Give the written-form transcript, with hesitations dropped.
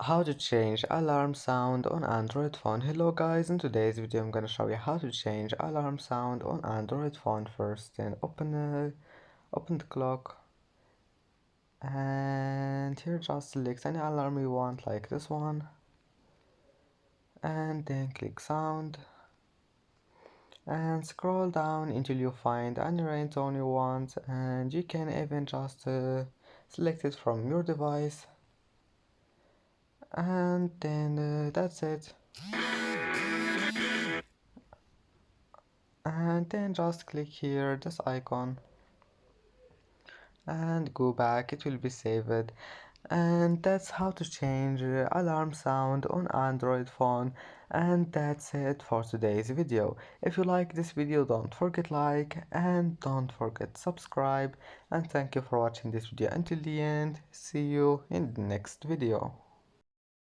How to change alarm sound on Android phone. Hello guys, in today's video I'm gonna show you how to change alarm sound on Android phone. First, then open the clock, and here just select any alarm you want, like this one, and then click sound and scroll down until you find any ringtone you want, and you can even just select it from your device, and then that's it. And then just click here this icon and go back, it will be saved. And that's how to change alarm sound on Android phone. And that's it for today's video. If you like this video, don't forget like and don't forget subscribe, and thank you for watching this video until the end. See you in the next video.